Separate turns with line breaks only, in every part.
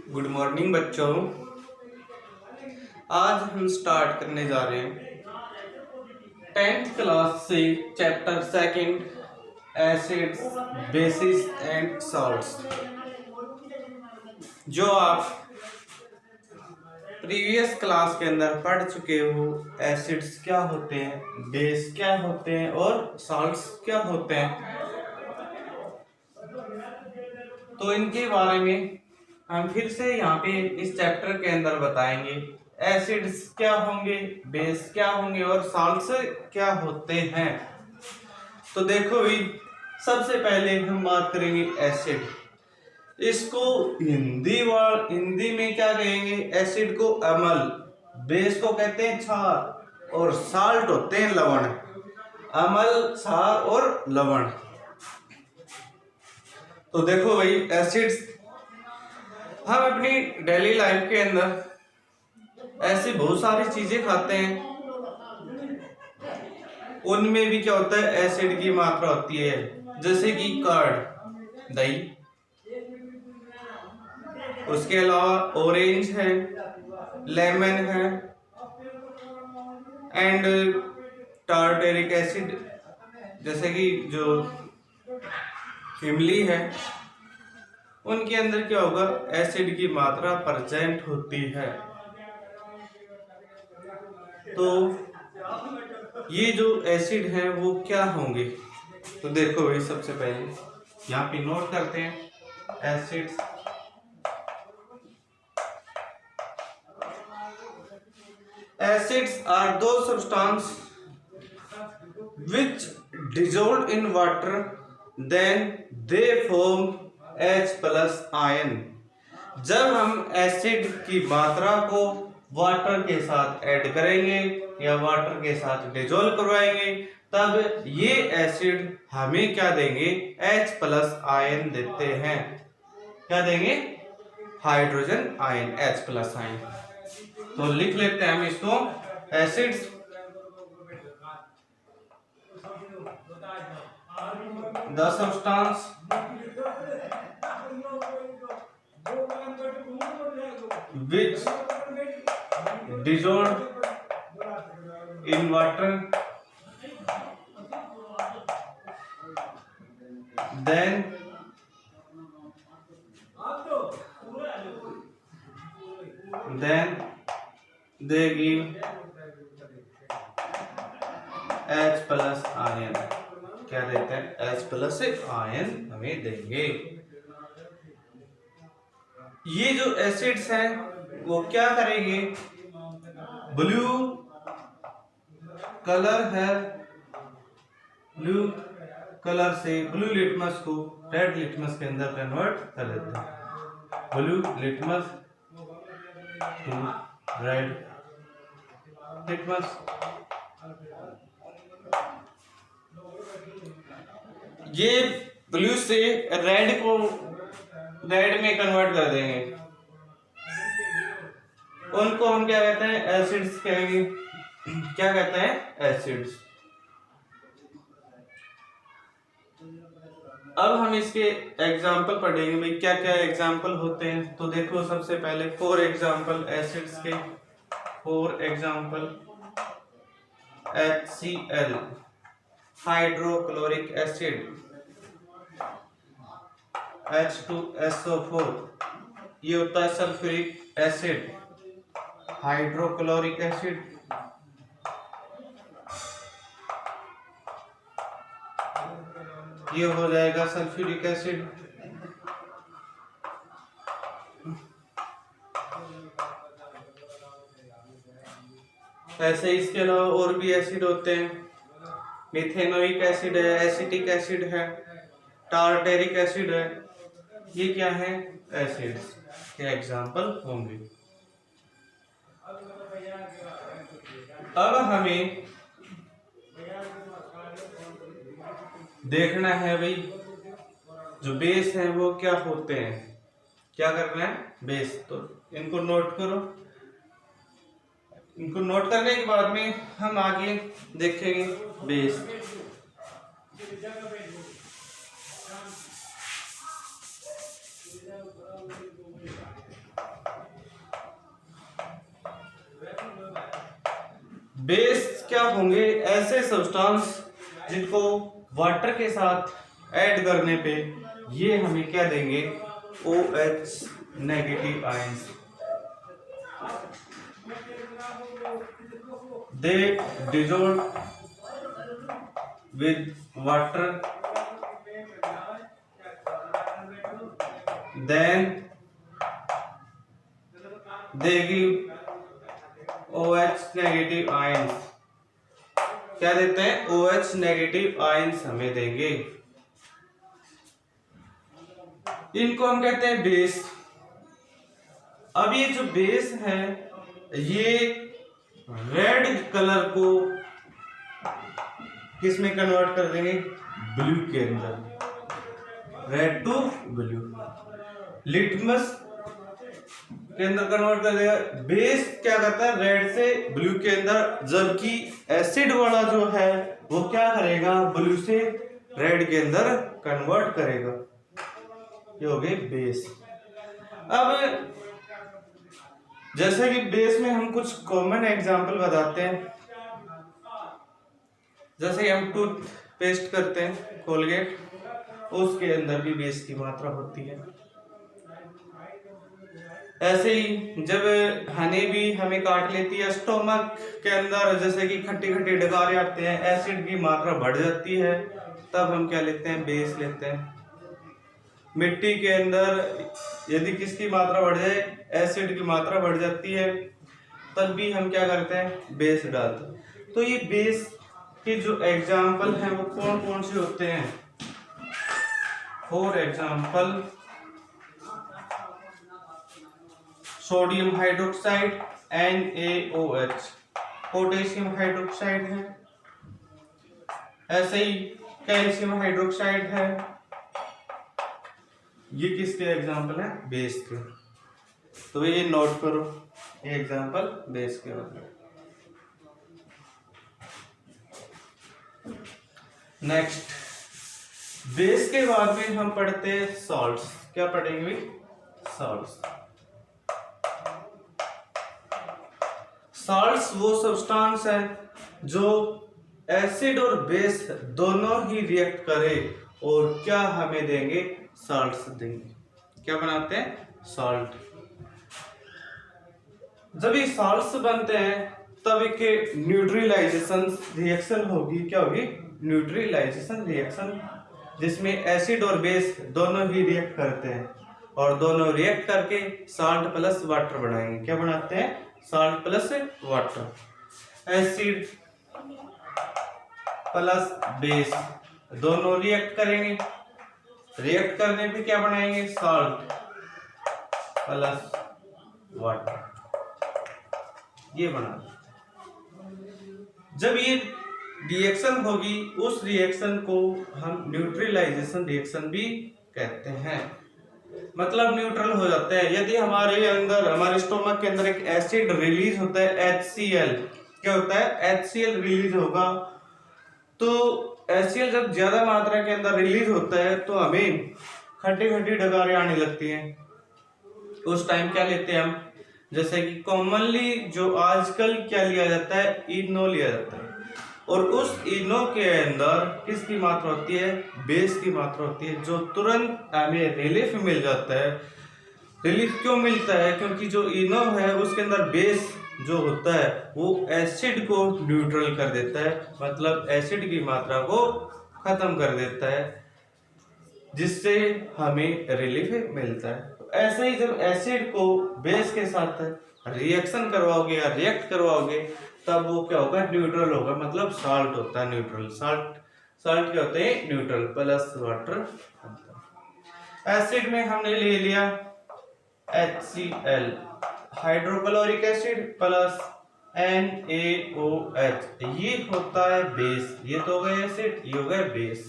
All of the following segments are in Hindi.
गुड मॉर्निंग बच्चों। आज हम स्टार्ट करने जा रहे हैं 10th क्लास से chapter second acids, basis and salts. जो आप प्रीवियस क्लास के अंदर पढ़ चुके हो, एसिड्स क्या होते हैं, बेस क्या होते हैं और सॉल्ट्स क्या होते हैं, तो इनके बारे में हम फिर से यहाँ पे इस चैप्टर के अंदर बताएंगे। एसिड्स क्या होंगे, बेस क्या होंगे और सॉल्ट्स क्या होते हैं। तो देखो भी, सबसे पहले हम बात करेंगे एसिड। इसको हिंदी में क्या कहेंगे? एसिड को अम्ल, बेस को कहते हैं क्षार और साल्ट होते हैं लवण। अम्ल, क्षार और लवण। तो देखो भाई, एसिड्स हम अपनी डेली लाइफ के अंदर ऐसी बहुत सारी चीजें खाते हैं, उनमें भी क्या होता है, एसिड की मात्रा होती है। जैसे कि कर्ड, दही, उसके अलावा ऑरेंज है, लेमन है एंड टार्टेरिक एसिड, जैसे कि जो इमली है, उनके अंदर क्या होगा, एसिड की मात्रा प्रेजेंट होती है। तो ये जो एसिड हैं वो क्या होंगे? तो देखो भाई, सबसे पहले यहाँ पे नोट करते हैं acids. Acids are those substances which dissolve in water, then they form H plus ion। जब हम एसिड की मात्रा को वाटर के साथ ऐड करेंगे या वाटर के साथ डिजोल्व करवाएंगे, तब ये एसिड हमें क्या देंगे? H प्लस आयन देते हैं। क्या देंगे? Hydrogen ion, H plus ion. तो लिख लेते हैं हम इसको। Acids the substance which dissolve in water, then they give H plus ion. क्या देते हैं? H प्लस आयन हमें देंगे। ये जो एसिड्स हैं वो क्या करेंगे? ब्लू कलर है, ब्लू कलर से ब्लू लिटमस को रेड लिटमस के अंदर कन्वर्ट कर देते हैं। Blue litmus to red litmus. ये ब्लू से रेड को रेड में कन्वर्ट कर देंगे। उनको हम क्या कहते हैं? एसिड्स कहेंगे। क्या कहते हैं? एसिड्स। अब हम इसके एग्जाम्पल पढ़ेंगे भाई, क्या क्या एग्जाम्पल होते हैं। तो देखो, सबसे पहले 4 एग्जाम्पल एसिड्स के। 4 example: HCl hydrochloric acid, H2SO4 ये होता है सल्फ्यूरिक एसिड, हाइड्रोक्लोरिक एसिड। ये हो जाएगा सल्फ्यूरिक एसिड। ऐसे इसके अलावा और भी एसिड होते हैं। मिथेनोइक एसिड है, एसिटिक एसिड है, टार्टेरिक एसिड है। ये क्या है? एसिड्स के एग्जाम्पल होंगे। अब हमें देखना है भाई, जो बेस है वो क्या होते हैं। क्या करना है? बेस। तो इनको नोट करो। इनको नोट करने के बाद में हम आगे देखेंगे बेस। बेस क्या होंगे? ऐसे सब्सटेंस जिनको वाटर के साथ ऐड करने पे ये हमें क्या देंगे? OH negative ions. They dissolve with water, then they give OH negative ions. क्या देते हैं? OH नेगेटिव आयंस हमें देंगे। इनको हम कहते हैं बेस। अब ये जो बेस है ये रेड कलर को किस में कन्वर्ट कर देंगे? ब्लू के अंदर। Red to blue. लिटमस के अंदर कन्वर्ट कर देगा। बेस क्या करता है? रेड से ब्लू के अंदर, जबकि एसिड वाला जो है वो क्या करेगा? ब्लू से रेड के अंदर कन्वर्ट करेगा। ये हो गए बेस। अब जैसे कि बेस में हम कुछ कॉमन एग्जांपल बताते हैं। जैसे हम टूथ पेस्ट करते हैं कोलगेट, उसके अंदर भी बेस की मात्रा होती है। ऐसे ही जब हनी भी हमें काट लेती है स्टोमक के अंदर, जैसे कि खट्टी खट्टी डकारे आते हैं, एसिड की मात्रा बढ़ जाती है, तब हम क्या लेते हैं? बेस लेते हैं। मिट्टी के अंदर यदि किसकी मात्रा बढ़ जाए, एसिड की मात्रा बढ़ जाती है, तब भी हम क्या करते हैं? बेस डालते हैं। तो ये बेस के जो एग्जाम्पल हैं वो कौन कौन से होते हैं? For example sodium hydroxide NaOH, potassium hydroxide है। ऐसे ही कैल्शियम हाइड्रोक्साइड है। ये किसके एग्जाम्पल है? बेस के। तो ये नोट करो, ये एग्जाम्पल बेस के होते हैं। नेक्स्ट, बेस के बाद में हम पढ़ते हैं सॉल्ट्स। क्या पढ़ेंगे? सॉल्ट्स। सॉल्ट्स वो सब्सटेंस है जो एसिड और बेस दोनों ही रिएक्ट करे और क्या हमें देंगे? सॉल्ट्स देंगे। क्या बनाते हैं? सॉल्ट। जब ये सॉल्ट्स बनते हैं तब एक न्यूट्रलाइजेशन रिएक्शन होगी। क्या होगी? न्यूट्रलाइजेशन रिएक्शन, जिसमें एसिड और बेस दोनों ही रिएक्ट करते हैं और दोनों रिएक्ट करके साल्ट प्लस वाटर बनाएंगे। क्या बनाते हैं? Salt plus water. Acid plus base दोनों रिएक्ट करेंगे, रिएक्ट करने पे क्या बनाएंगे? Salt plus water. ये बना। जब ये रिएक्शन होगी उस रिएक्शन को हम न्यूट्रलाइजेशन रिएक्शन भी कहते हैं। मतलब न्यूट्रल हो जाते हैं। यदि हमारे अंदर, हमारे स्टोमक के अंदर एक एसिड रिलीज होता है HCl, क्या होता है? HCl रिलीज होगा। तो HCl जब ज्यादा मात्रा के अंदर रिलीज होता है तो हमें खट्टी खट्टी डकारें आने लगती हैं। उस टाइम क्या लेते हैं हम? जैसे कि कॉमनली जो आजकल क्या लिया जाता है? इनो लिया जाता है। और उस इनो के अंदर किसकी मात्रा होती है? बेस की मात्रा होती है, जो तुरंत हमें रिलीफ मिल जाता है। रिलीफ क्यों मिलता है? क्योंकि जो इनो है उसके अंदर बेस जो होता है वो एसिड को न्यूट्रल कर देता है, मतलब एसिड की मात्रा को खत्म कर देता है, जिससे हमें रिलीफ मिलता है। तो ऐसे ही जब एसिड को बेस के साथ रिएक्शन करवाओगे या रिएक्ट करवाओगे तब वो क्या होगा? न्यूट्रल होगा, मतलब साल्ट होता है न्यूट्रल। साल्ट क्या होते हैं? Neutral plus water. एसिड में हमने ले लिया HCl, hydrochloric acid plus NaOH, ये होता है बेस। ये तो हो गया एसिड, ये हो गया बेस।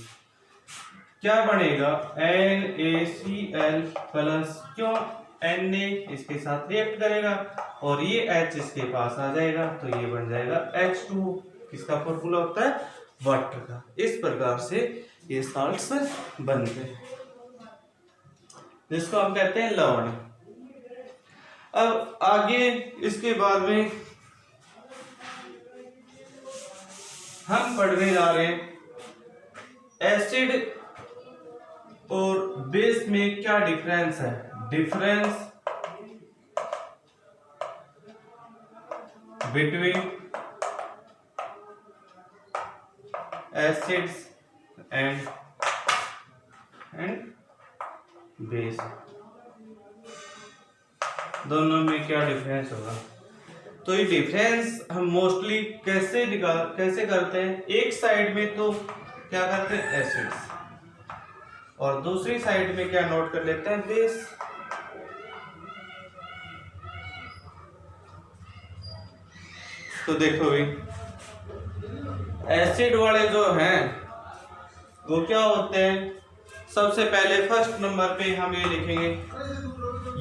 क्या बनेगा? NaCl प्लस, क्यों? Na इसके साथ रिएक्ट करेगा और ये H इसके पास आ जाएगा तो ये बन जाएगा H2। किसका फॉर्मूला होता है? वाटर का। इस प्रकार से ये साल्ट्स बनते हैं, जिसको हम कहते हैं लवण। अब आगे इसके बाद में हम पढ़ने जा रहे हैं एसिड और बेस में क्या डिफरेंस है। Difference between acids and base, दोनों में क्या डिफरेंस होगा। तो ये डिफरेंस हम मोस्टली कैसे करते हैं, एक साइड में तो क्या करते हैं एसिड्स, और दूसरी साइड में क्या नोट कर लेते हैं बेस। तो देखो भाई, एसिड वाले जो हैं वो क्या होते हैं, सबसे पहले फर्स्ट नंबर पे हम ये लिखेंगे,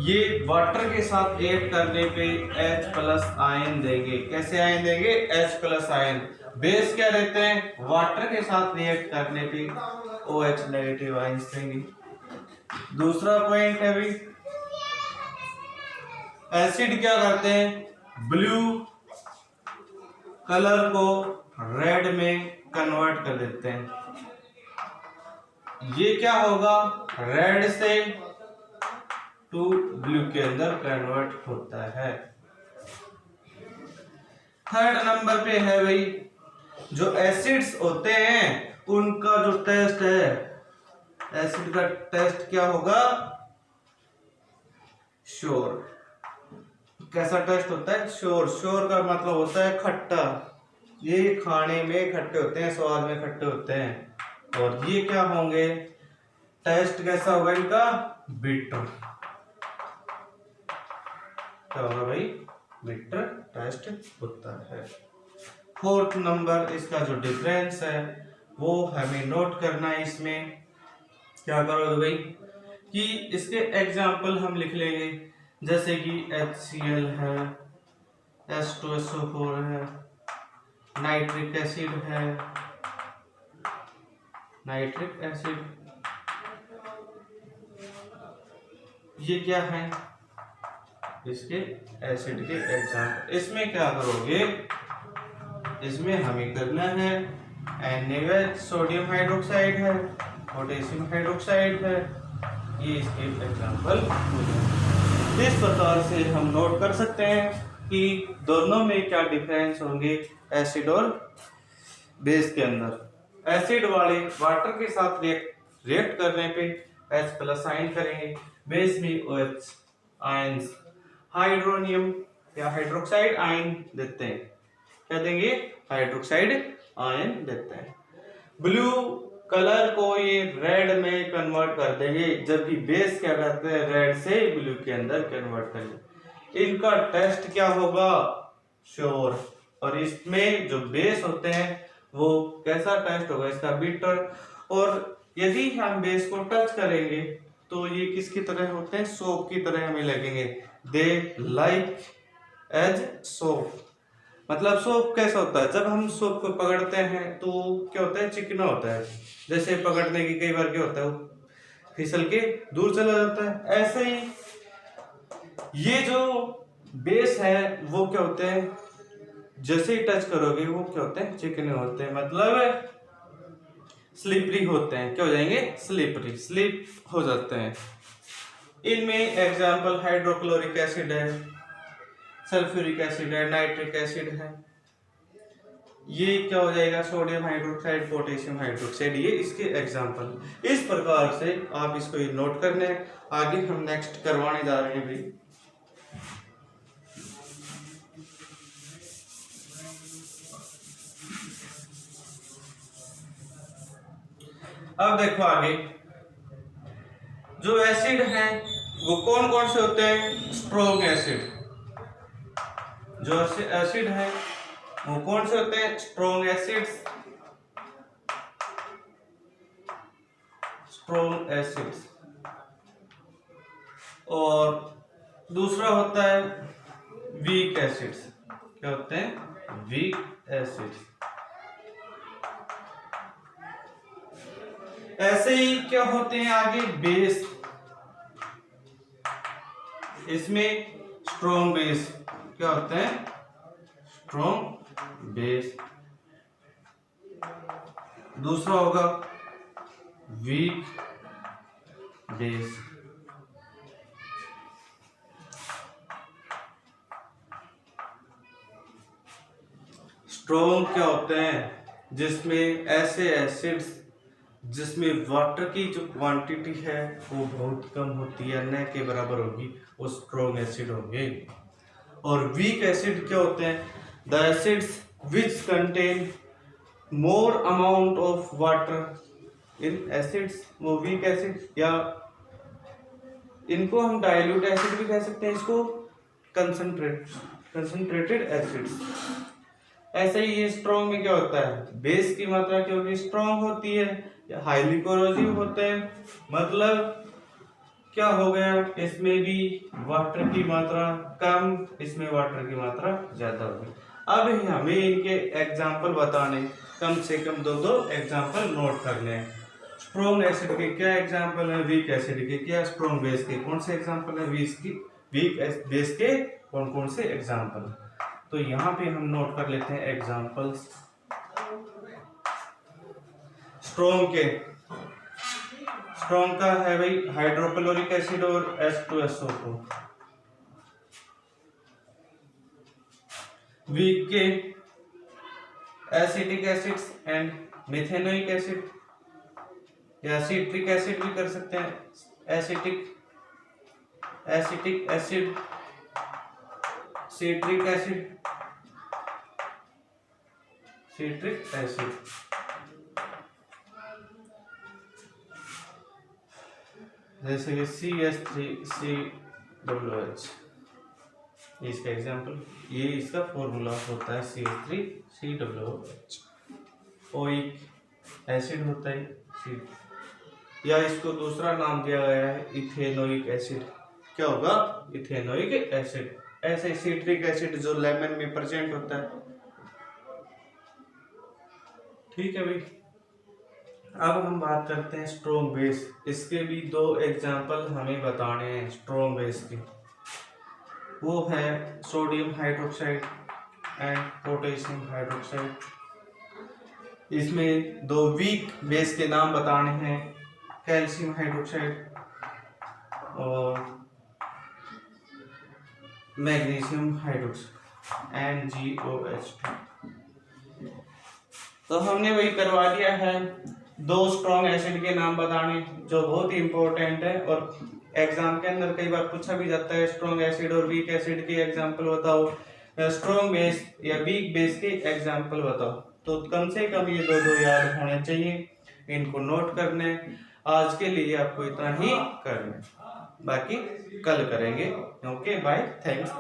ये वाटर के साथ रिएक्ट करने पे H+ आयन देंगे। कैसे आयन देंगे, H+ आयन। बेस क्या देते हैं, वाटर के साथ रिएक्ट करने पे OH नेगेटिव आयन देंगे। दूसरा पॉइंट है भाई, एसिड क्या करते हैं, ब्लू कलर को रेड में कन्वर्ट कर देते हैं। ये क्या होगा, रेड से टू ब्लू के अंदर कन्वर्ट होता है। थर्ड नंबर पे है भाई, जो एसिड्स होते हैं उनका जो टेस्ट है, एसिड का टेस्ट क्या होगा, श्योर। कैसा टेस्ट होता है, श्योर। श्योर का मतलब होता है खट्टा। ये खाने में खट्टे होते हैं, स्वाद में खट्टे होते हैं। और ये क्या होंगे, टेस्ट कैसा होगा इनका, बिटर। क्या होगा भाई, बिटर टेस्ट होता है। फोर्थ नंबर इसका जो डिफरेंस है वो हमें नोट करना है। इसमें क्या करोगे भाई, कि इसके एग्जाम्पल हम लिख लेंगे, जैसे कि HCl है, H2SO4 है, नाइट्रिक एसिड है, नाइट्रिक एसिड, ये क्या है, इसके एसिड के एग्जाम्पल। इसमें क्या करोगे, इसमें हमें करना है NaOH, सोडियम हाइड्रोक्साइड है, पोटेशियम हाइड्रोक्साइड है, ये इसके एग्जाम्पल हो जाए। इस प्रकार से हम नोट कर सकते हैं कि दोनों में क्या डिफरेंस होंगे एसिड और बेस के अंदर। एसिड वाले वाटर के साथ रिएक्ट करने पे H+ आयन करेंगे, बेस में OH आयंस हाइड्रोनियम या हाइड्रोक्साइड आयन देते हैं। क्या देंगे, हाइड्रोक्साइड आयन देते हैं। ब्लू कलर को ये रेड में कन्वर्ट कर देंगे, जबकि बेस क्या करते हैं, रेड से ब्लू के अंदर कन्वर्ट करेंगे। इनका टेस्ट क्या होगा, श्योर। और इसमें जो बेस होते हैं वो कैसा टेस्ट होगा, इसका बिटर। और यदि हम बेस को टच करेंगे तो ये किसकी तरह होते हैं, सोप की तरह हमें लगेंगे। They like as soap. मतलब सोप कैसा होता है, जब हम सोप को पकड़ते हैं तो क्या होता है, चिकना होता है। जैसे पकड़ने की कई बार क्या होता है, वो फिसल के दूर चला जाता है। ऐसे ही ये जो बेस है वो क्या होते हैं, जैसे ही टच करोगे वो क्या होते हैं, चिकने होते हैं, मतलब स्लिपरी होते हैं। क्या हो जाएंगे, स्लिपरी, स्लिप हो जाते हैं। इनमें एग्जाम्पल हाइड्रोक्लोरिक एसिड है, सल्फ्यूरिक एसिड है, नाइट्रिक एसिड है। ये क्या हो जाएगा, सोडियम हाइड्रोक्साइड, पोटेशियम हाइड्रोक्साइड, ये इसके एग्जाम्पल। इस प्रकार से आप इसको ये नोट करने हैं। आगे हम नेक्स्ट करवाने जा रहे हैं भाई, अब देखो आगे जो एसिड है वो कौन कौन से होते हैं, स्ट्रॉन्ग एसिड। जो एसिड है वो कौन से होते हैं, स्ट्रॉन्ग एसिड्स, स्ट्रॉन्ग एसिड्स। और दूसरा होता है वीक एसिड्स। क्या होते हैं, वीक एसिड्स। ऐसे ही क्या होते हैं आगे बेस, इसमें स्ट्रॉन्ग बेस क्या होते हैं, स्ट्रॉन्ग बेस। दूसरा होगा वीक बेस। स्ट्रॉन्ग क्या होते हैं, जिसमें ऐसे एसिड्स जिसमें वाटर की जो क्वांटिटी है वो बहुत कम होती है, न के बराबर होगी, वो स्ट्रॉन्ग एसिड होंगे। और वीक एसिड क्या होते हैं, the acids which contain more amount of water in acids, वो वीक एसिड, या इनको हम डाइल्यूट एसिड भी कह सकते हैं, इसको कंसंट्रेटेड एसिड्स। ऐसे ही ये स्ट्रॉन्ग में क्या होता है, बेस की मात्रा क्योंकि स्ट्रॉन्ग होती है या हाईली कोरोसिव होते हैं, मतलब क्या हो गया, इसमें भी वाटर की मात्रा कम, इसमें वाटर की मात्रा ज्यादा होगी। अब हमें इनके एग्जाम्पल बताने, कम से कम दो एग्जाम्पल नोट करने हैं। स्ट्रॉन्ग एसिड के क्या एग्जाम्पल है, वीक एसिड के क्या, स्ट्रॉन्ग बेस के कौन से एग्जाम्पल है, वीक बेस के कौन कौन से एग्जाम्पल। तो यहाँ पे हम नोट कर लेते हैं एग्जाम्पल्स स्ट्रॉन्ग के। स्ट्रॉन्ग का है भाई हाइड्रोक्लोरिक एसिड और H2SO4। वीक के acetic acids and methanoic acid, या सिट्रिक एसिड भी कर सकते हैं, एसिटिक एसिड, सिट्रिक एसिड, जैसे कि CH3COOH, इसका एग्जाम्पल, ये इसका फॉर्मूला होता है CH3COOH। ओइक एसिड होता है या इसको दूसरा नाम दिया गया है इथेनोइक एसिड। क्या होगा, इथेनोइक एसिड। ऐसे सिट्रिक एसिड जो लेमन में प्रेजेंट होता है। ठीक है भाई, अब हम बात करते हैं स्ट्रॉन्ग बेस। इसके भी दो एग्जाम्पल हमें बताने हैं स्ट्रॉन्ग बेस के, वो है sodium hydroxide and potassium hydroxide. इसमें दो वीक बेस के नाम बताने हैं, कैल्शियम हाइड्रोक्साइड और मैग्नीशियम हाइड्रोक्साइड NgOH2। तो हमने वही करवा दिया है, दो स्ट्रॉन्ग एसिड के नाम बताने जो बहुत ही इंपॉर्टेंट है और एग्जाम के अंदर कई बार पूछा भी जाता है, स्ट्रॉन्ग एसिड और वीक एसिड के एग्जांपल बताओ, स्ट्रॉन्ग बेस या वीक बेस के एग्जांपल बताओ। तो कम से कम ये दो याद होने चाहिए, इनको नोट करने। आज के लिए आपको इतना ही करना, बाकी कल करेंगे। Okay bye, thanks.